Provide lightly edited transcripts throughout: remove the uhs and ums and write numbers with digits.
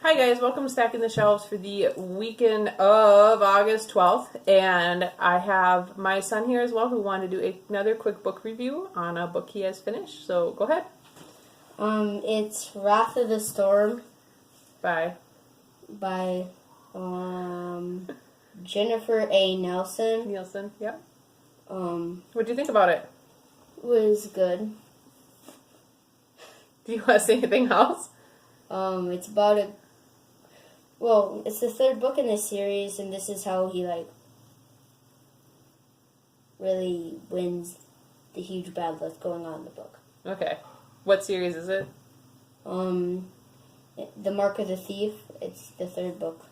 Hi guys, welcome to Stacking the Shelves for the weekend of August 12th, and I have my son here as well who wanted to do another quick book review on a book he has finished, so go ahead. It's Wrath of the Storm by Jennifer A. Nelson. Nielsen, yep. It What'd you think about it? was good. Do you want to say anything else? It's about it's the third book in this series, and this is how he, really wins the huge battle that's going on in the book. Okay. What series is it? The Mark of the Thief. It's the third book.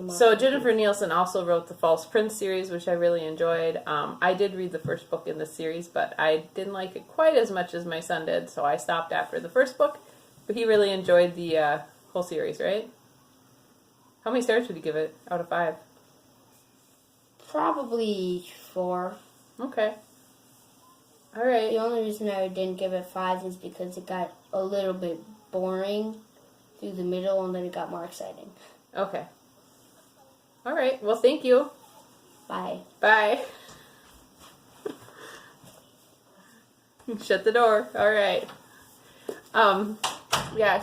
So Jennifer Nielsen also wrote the False Prince series, which I really enjoyed. I did read the first book in the series, but I didn't like it quite as much as my son did, so I stopped after the first book. But he really enjoyed the whole series, right? How many stars would you give it out of 5? Probably 4. Okay. All right. The only reason I didn't give it 5 is because it got a little bit boring through the middle, and then it got more exciting. Okay. All right. Well, thank you. Bye. Bye. Shut the door. All right. Yeah,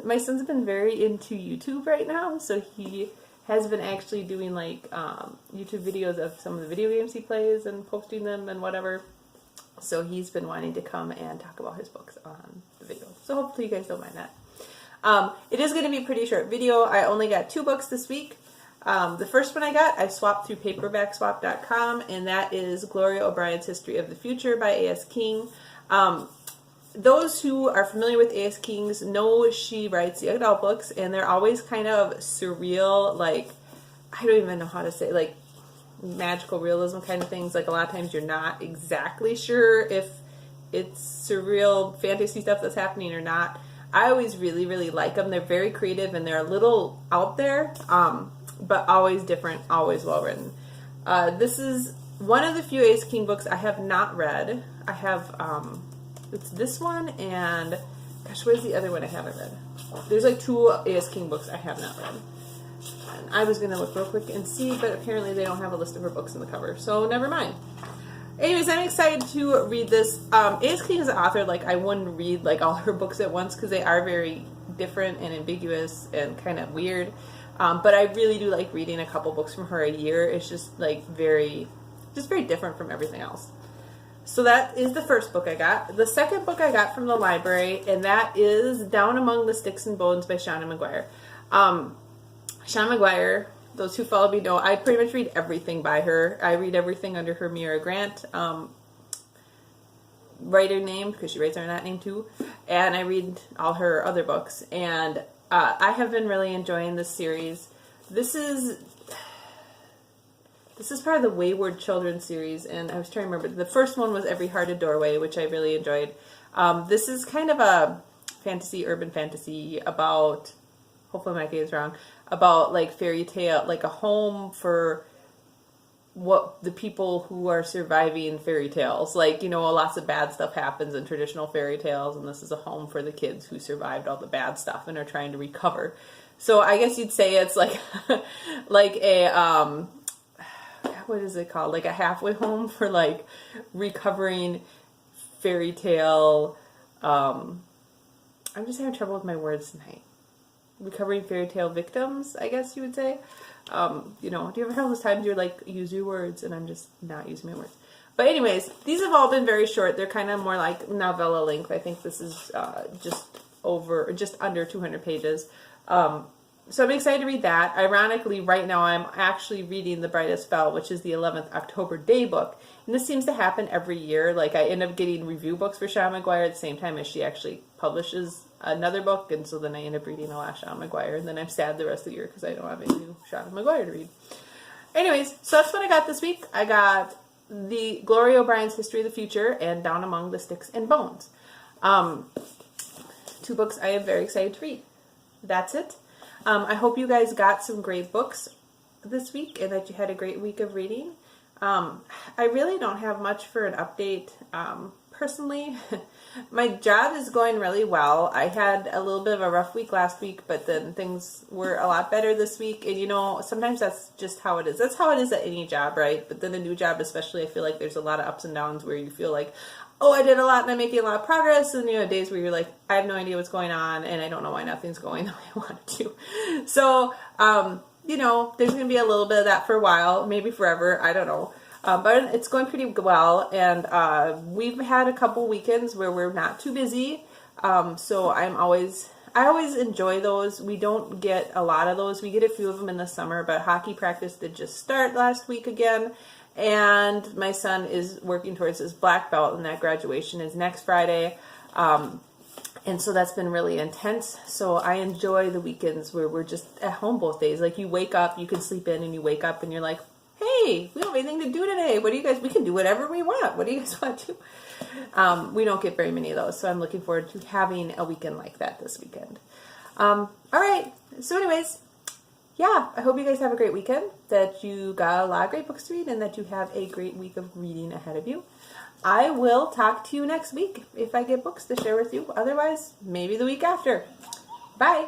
my son's been very into YouTube right now, so he has been actually doing YouTube videos of some of the video games he plays and posting them and whatever. So he's been wanting to come and talk about his books on the video. So hopefully you guys don't mind that. It is going to be a pretty short video. I only got 2 books this week. The first one I swapped through paperbackswap.com, and that is Gloria O'Brien's History of the Future by A.S. King. Those who are familiar with A.S. King's know she writes the adult books, and they're always kind of surreal, I don't even know how to say, magical realism kind of things. A lot of times you're not exactly sure if it's surreal fantasy stuff that's happening or not. I always really, really like them. They're very creative, and they're a little out there, but always different, always well written. This is one of the few A.S. King books I have not read. I have, it's this one, and gosh, where's the other one I haven't read? There's 2 A.S. King books I have not read. And I was going to look real quick and see, but apparently they don't have a list of her books in the cover, so never mind. Anyways, I'm excited to read this. A.S. King is an author, I wouldn't read all her books at once because they are very different and ambiguous and kind of weird. But I really do like reading a couple books from her a year. It's just very different from everything else. So that is the first book I got. The second book I got from the library, and that is Down Among the Sticks and Bones by Seanan McGuire. Seanan McGuire, those who follow me know, I pretty much read everything by her. I read everything under her Mira Grant writer name, because she writes under that name too. And I read all her other books. And I have been really enjoying this series. This is part of the Wayward Children series, and I was trying to remember. The first one was Every Heart a Doorway, which I really enjoyed. This is kind of a urban fantasy about, hopefully my getting this wrong, about fairy tale, a home for what the people who are surviving fairy tales. Lots of bad stuff happens in traditional fairy tales, and this is a home for the kids who survived all the bad stuff and are trying to recover. So I guess you'd say it's what is it called? A halfway home for recovering fairy tale. I'm just having trouble with my words tonight. Recovering fairy tale victims, I guess you would say. Do you ever have those times you're use your words, and I'm just not using my words? But anyways, these have all been very short. They're kind of more like novella length. I think this is just under 200 pages. So I'm excited to read that. Ironically, right now I'm actually reading The Brightest Spell, which is the 11th October Day book. And this seems to happen every year. I end up getting review books for Seanan McGuire at the same time as she actually publishes another book. And so then I end up reading the last Seanan McGuire. And then I'm sad the rest of the year because I don't have any new Seanan McGuire to read. Anyways, so that's what I got this week. I got the Gloria O'Brien's History of the Future and Down Among the Sticks and Bones. 2 books I am very excited to read. That's it. I hope you guys got some great books this week and that you had a great week of reading. I really don't have much for an update personally. My job is going really well. I had a little bit of a rough week last week, but then things were a lot better this week. And, you know, sometimes that's just how it is. That's how it is at any job, right? But then a new job especially, I feel like there's a lot of ups and downs where you feel like, oh, I did a lot and I'm making a lot of progress. And, you know, days where you're like, I have no idea what's going on and I don't know why nothing's going the way I want it to. So, you know, there's going to be a little bit of that for a while, maybe forever. I don't know. But it's going pretty well, and we've had a couple weekends where we're not too busy, so I always enjoy those. We don't get a lot of those. We get a few of them in the summer, but hockey practice did just start last week again, and my son is working towards his black belt, and that graduation is next Friday, and so that's been really intense. So I enjoy the weekends where we're just at home both days. Like, you wake up, you can sleep in, and you wake up, and you're like, hey, we don't have anything to do today. What do you guys, we can do whatever we want. What do you guys want to do? We don't get very many of those, so I'm looking forward to having a weekend like that this weekend. All right, so anyways, yeah, I hope you guys have a great weekend, that you got a lot of great books to read, and that you have a great week of reading ahead of you. I will talk to you next week if I get books to share with you. Otherwise, maybe the week after. Bye.